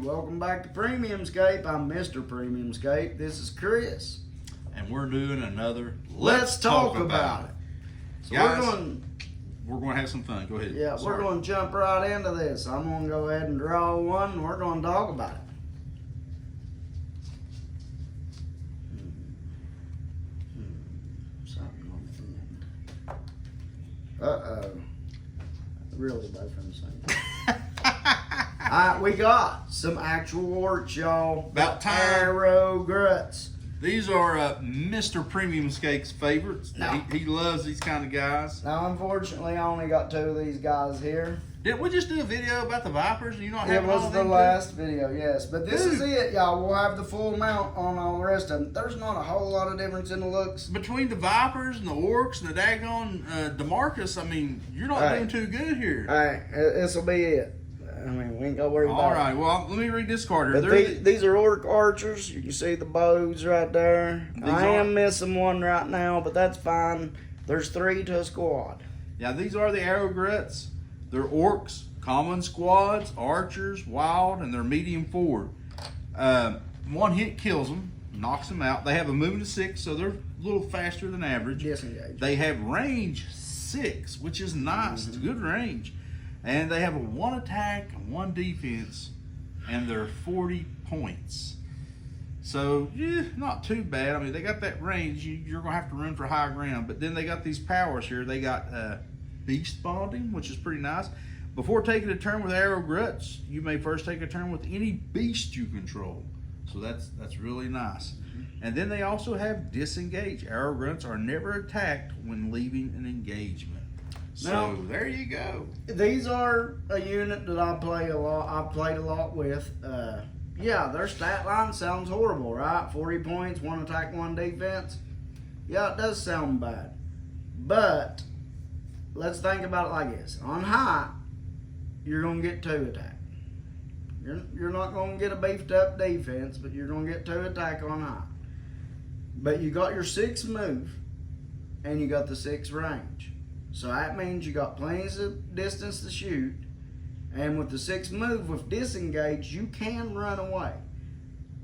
welcome back to Premiumscape. I'm Mr. Premiumscape. This is Chris. And we're doing another Let's Talk About It. So guys, we're going to have some fun. Go ahead. Yeah, Sorry. we're going to jump right into this. I'm going to go ahead and draw one, and we're going to talk about it. Something on the end. Uh-oh. Really both from the same thing. We got some actual orcs, y'all. About time. Gruts. These are Mr. Premiumscape's favorites. No. He loves these kind of guys. Now, unfortunately, I only got two of these guys here. Didn't we just do a video about the Vipers? You not It having all was of the them last video, yes. But this is Dude. it, y'all. We'll have the full amount on all the rest of them. There's not a whole lot of difference in the looks. Between the Vipers and the Orcs and the daggone DeMarcus, I mean, you're not Hey. doing too good here. All right, this will be it. I mean, we ain't got to worry about All it. right, well, let me read this card here. But They're- these are orc archers. You can see the bows right there. I am missing one right now, but that's fine. There's 3 to a squad. Yeah, these are the arrow gruts. They're orcs, common squads, archers, wild, and they're medium forward. One hit kills them, knocks them out. They have a movement of 6, so they're a little faster than average. Disengage. They have range 6, which is nice. It's good range. And they have a 1 attack and 1 defense, and they're 40 points. So, yeah, not too bad. I mean, they got that range. You're going to have to run for high ground. But then they got these powers here. They got beast bonding, which is pretty nice. Before taking a turn with arrow gruts, you may first take a turn with any beast you control. So that's really nice. And then they also have disengage. Arrow gruts are never attacked when leaving an engagement. So Now, there you go. These are a unit that I play a lot. I've played a lot with. Yeah, their stat line sounds horrible, right? 40 points, 1 attack, 1 defense. Yeah, it does sound bad. But let's think about it like this. On high, you're going to get 2 attack. You're not going to get a beefed up defense, but you're going to get 2 attack on high. But you got your 6 move, and you got the 6 range. So that means you got plenty of distance to shoot. And with the 6 move with disengage, you can run away.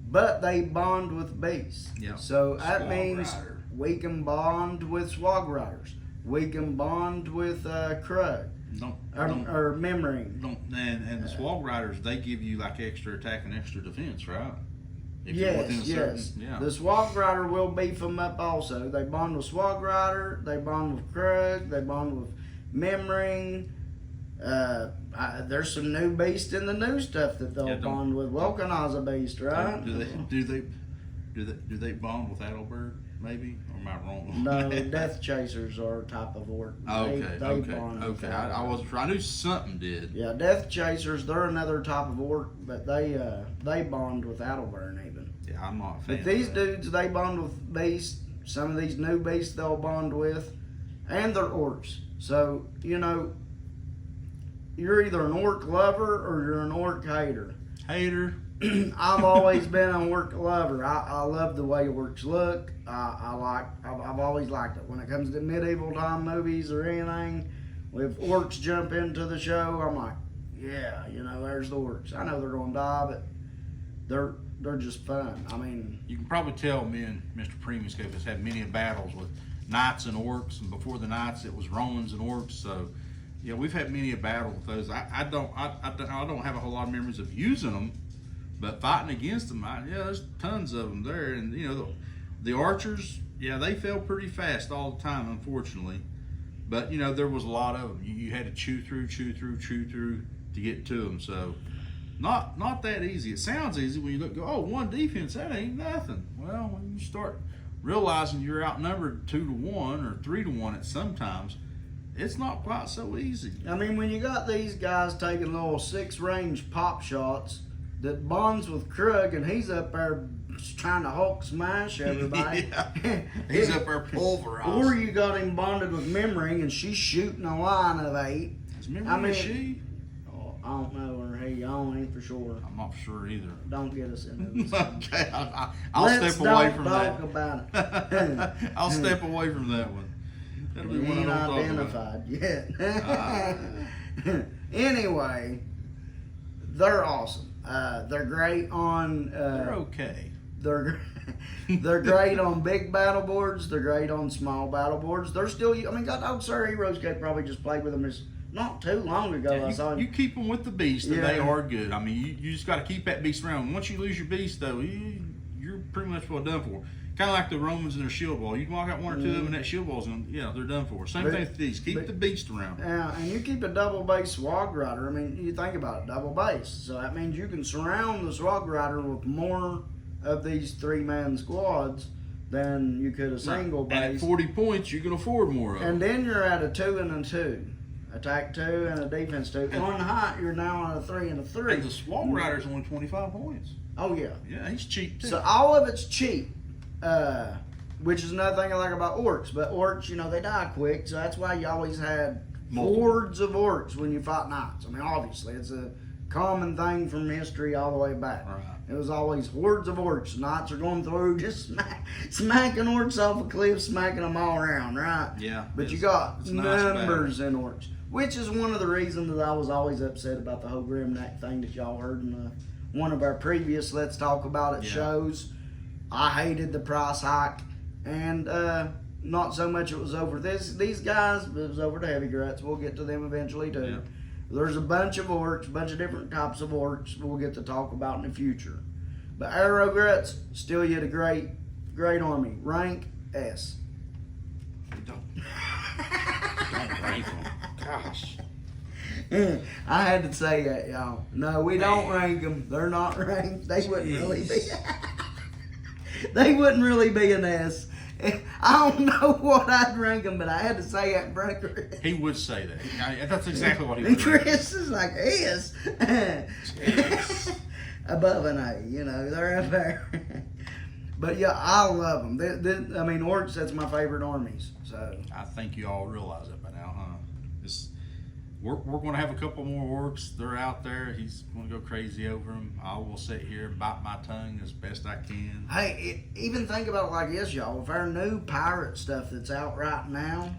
But they bond with beasts. Yep. So that Swag means rider. we can bond with swag riders. We can bond with Krug. Or Memory. And the Swag Riders, they give you like extra attack and extra defense, right? If you're Yes, within a yes. certain- yeah. The Swag Rider will beef them up also. They bond with Swag Rider, they bond with Krug, they bond with Memring. There's some new beasts in the new stuff that they'll bond with. Vulcanized a beast, right? Do they bond with Adalbert? Maybe, or am I wrong? No, Death Chasers are a type of orc. Okay. Bond with that. I wasn't sure. I knew something did. Yeah, Death Chasers, they're another type of orc, but they bond with Adalburn even. Yeah, I'm not a fan. But these of that. dudes, they bond with beasts. Some of these new beasts they'll bond with, and they're orcs. So, you know, you're either an orc lover or you're an orc hater. Hater. I've always been an orc lover. I love the way orcs look. I've always liked it. When it comes to medieval time movies or anything, if orcs jump into the show, I'm like, yeah, you know, there's the orcs. I know they're gonna die, but they're just fun. I mean, You can probably tell me and Mr. Premiumscape has had many battles with knights and orcs, and before the knights it was Romans and orcs. So, yeah, we've had many a battle with those. I don't have a whole lot of memories of using them, but fighting against them, there's tons of them there. And you know, the archers, yeah, they fell pretty fast all the time, unfortunately. But you know, there was a lot of them. You had to chew through to get to them. So, not that easy. It sounds easy when you go, oh, 1 defense, that ain't nothing. Well, when you start realizing you're outnumbered 2 to 1 or 3 to 1 at sometimes, it's not quite so easy. I mean, when you got these guys taking little 6 range pop shots that bonds with Krug, and he's up there trying to Hulk smash everybody. Yeah. He's up there pulverized. Or you got him bonded with Memring, and she's shooting a line of 8. Is Memring she? Oh, I don't know, or he, I ain't for sure. I'm not sure either. Don't get us into this. Okay, I'll step away from that. Let's talk about it. I'll step away from that one. That'll be He one ain't I don't talk about. identified yet. Anyway, they're awesome. They're great on. They're okay. They're they're great on big battle boards. They're great on small battle boards. They're still. I mean, God, Sir Heroescape probably just played with them just not too long ago. Yeah, I saw him. you keep them with the beast, and Yeah. they are good. I mean, you just got to keep that beast around. Once you lose your beast, though, you're pretty much well done for. Kind of like the Romans and their shield wall. You can walk out one or two of them, and that shield wall's they're done for. Same thing with these. Keep the beast around. Yeah, and you keep a double base Swag Rider. I mean, you think about it, double base. So that means you can surround the Swag Rider with more of these 3-man squads than you could a single And at base. 40 points, you can afford more of them. And then you're at a 2 and a 2. Attack 2 and a defense 2. On height, you're now at a 3 and a 3. And the Swamp Rider's only 25 points. Oh, yeah. Yeah, he's cheap, too. So all of it's cheap, which is another thing I like about orcs. But orcs, they die quick, so that's why you always had hordes of orcs when you fought knights. I mean, obviously, it's a common thing from history all the way back. Right. It was always hordes of orcs. Knights are going through, just smacking orcs off a cliff, smacking them all around, right? Yeah. But you got it's nice numbers in orcs, which is one of the reasons that I was always upset about the whole Grimneck thing that y'all heard in one of our previous Let's Talk About It shows. I hated the price hike, and not so much it was over these guys, but it was over the heavy Gruts. We'll get to them eventually too. Yeah. There's a bunch of orcs, a bunch of different types of orcs we'll get to talk about in the future. But Arrow Gruts, still yet a great army. Rank S. Don't rank them. Gosh. I had to say that, y'all. No, we don't rank them. They're not ranked. They wouldn't really be. They wouldn't really be an S. I don't know what I'd rank them, but I had to say that in front of Chris. He would say that. That's exactly what he would And rank. Chris is like, S. Above an A, they're up there. But yeah, I love them. Orcs, that's my favorite armies. So I think you all realize that by now, huh? We're going to have a couple more orcs. They're out there. He's going to go crazy over them. I will sit here and bite my tongue as best I can. Hey, even think about it like this, y'all. With our new pirate stuff that's out right now,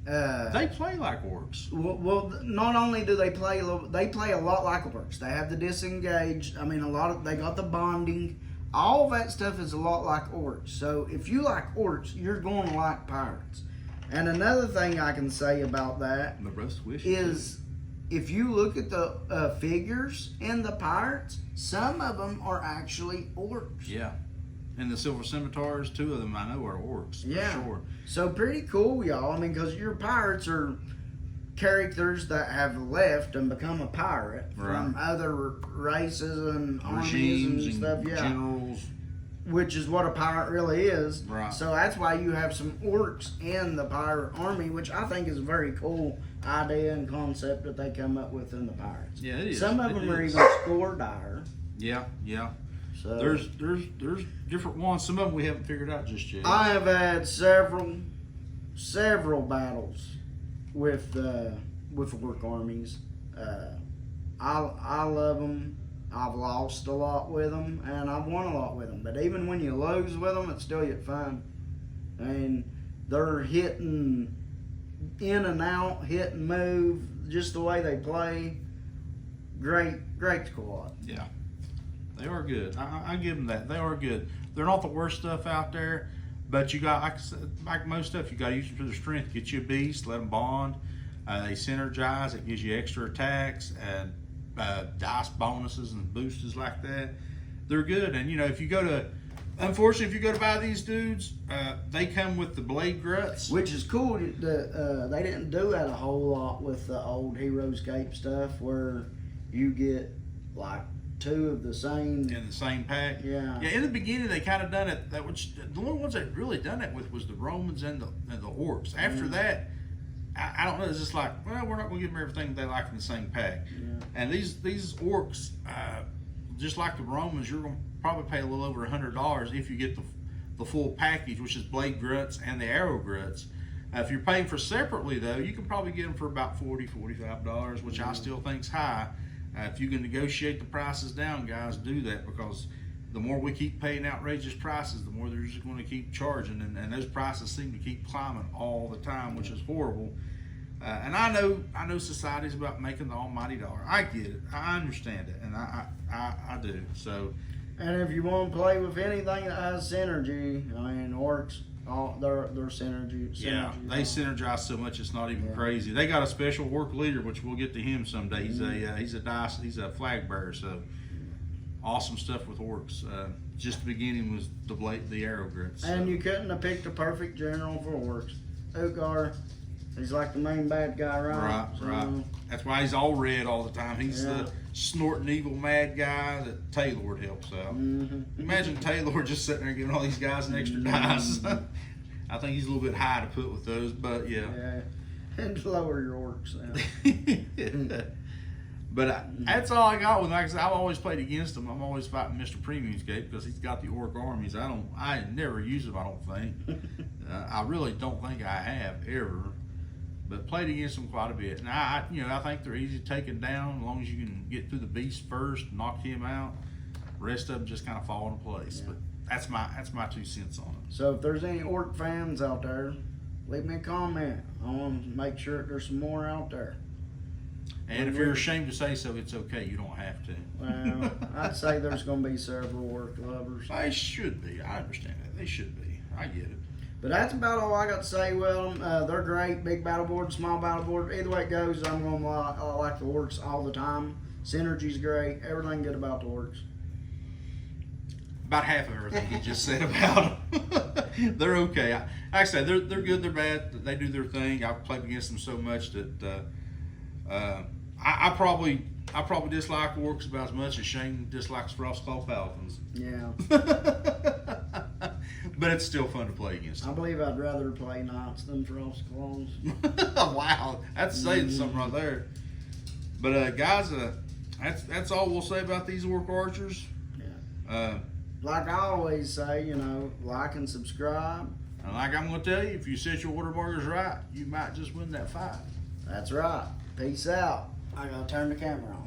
They play like orcs. well, not only do they play a lot like orcs. They have the disengaged. I mean, they got the bonding. All that stuff is a lot like orcs. So if you like orcs, you're going to like pirates. And another thing I can say about that The roast wish is, if you look at the figures in the pirates, some of them are actually orcs. Yeah. And the Silver Scimitars, 2 of them I know are orcs, for sure. So pretty cool, y'all. I mean, because your pirates are characters that have left and become a pirate from other races and armies and stuff. Generals. Which is what a pirate really is. Right. So that's why you have some orcs in the pirate army, which I think is a very cool idea and concept that they come up with in the pirates. Yeah, it is. Some of them are even score dire. Yeah, yeah. So There's different ones. Some of them we haven't figured out just yet. I have had several battles with orc armies. I love them. I've lost a lot with them, and I've won a lot with them. But even when you lose with them, it's still yet fun. I mean, they're hitting in and out, hit and move, just the way they play. Great squad. Yeah, they are good. I give them that. They are good. They're not the worst stuff out there, but you got, like most stuff, you got to use them to their strength. Get you a beast, let them bond. They synergize. It gives you extra attacks and dice bonuses and boosters like that. They're good. And if you go to buy these dudes, they come with the blade gruts, which is cool. They didn't do that a whole lot with the old Heroscape stuff, where you get like 2 of the same in the same pack. Yeah. In the beginning they kind of done it. The only ones that really done that with was the Romans and the orcs. After that, I don't know. It's just like, well, we're not going to give them everything they like in the same pack. Yeah. And these orcs, just like the Romans, you're going to probably pay a little over $100 if you get the full package, which is blade gruts and the arrow gruts. If you're paying for separately, though, you can probably get them for about $40, $45, which I still think's high. If you can negotiate the prices down, guys, do that, because the more we keep paying outrageous prices, the more they're just going to keep charging, and those prices seem to keep climbing all the time, which is horrible. And I know society's about making the almighty dollar. I get it. I understand it, and I do. So, And if you want to play with anything that has synergy, I mean, orcs, their synergy. yeah, they synergize so much it's not even crazy. They got a special orc leader, which we'll get to him someday. He's he's a flag bearer. So awesome stuff with orcs. Just the beginning was the arrow Gruts. So. And you couldn't have picked a perfect general for orcs. Ugar, he's like the main bad guy, right? Right. That's why he's all red all the time. He's the snorting evil mad guy that Taylor helps out. Mm-hmm. Imagine Taylor just sitting there giving all these guys an extra dice. I think he's a little bit high to put with those, but yeah. And lower your orcs now. But that's all I got with him. Like I said, I've always played against him. I'm always fighting Mr. Premium's Gate because he's got the orc armies. I never use them, I don't think. I really don't think I have ever. But played against them quite a bit. And I think they're easy taken down as long as you can get through the beast first, knock him out. The rest of them just kind of fall into place. Yeah. But that's my 2 cents on it. So if there's any orc fans out there, leave me a comment. I want to make sure there's some more out there. And if you're ashamed to say so, it's okay. You don't have to. Well, I'd say there's going to be several orc lovers. They should be. I understand that. They should be. I get it. But that's about all I got to say. Well, they're great. Big battle board, small battle board. Either way it goes, I'm going to like the orcs all the time. Synergy's great. Everything good about the orcs. About half of everything you just said about them. They're okay. Like I say, they're good, they're bad. They do their thing. I've played against them so much that I probably dislike orcs about as much as Shane dislikes Frostclaw Paladins. Yeah. But it's still fun to play against them. I believe I'd rather play knights than frost claws. Wow, that's saying something right there. But guys, that's all we'll say about these orc archers. Yeah. Like I always say, like and subscribe. And like I'm going to tell you, if you set your order markers right, you might just win that fight. That's right. Peace out. I gotta turn the camera on.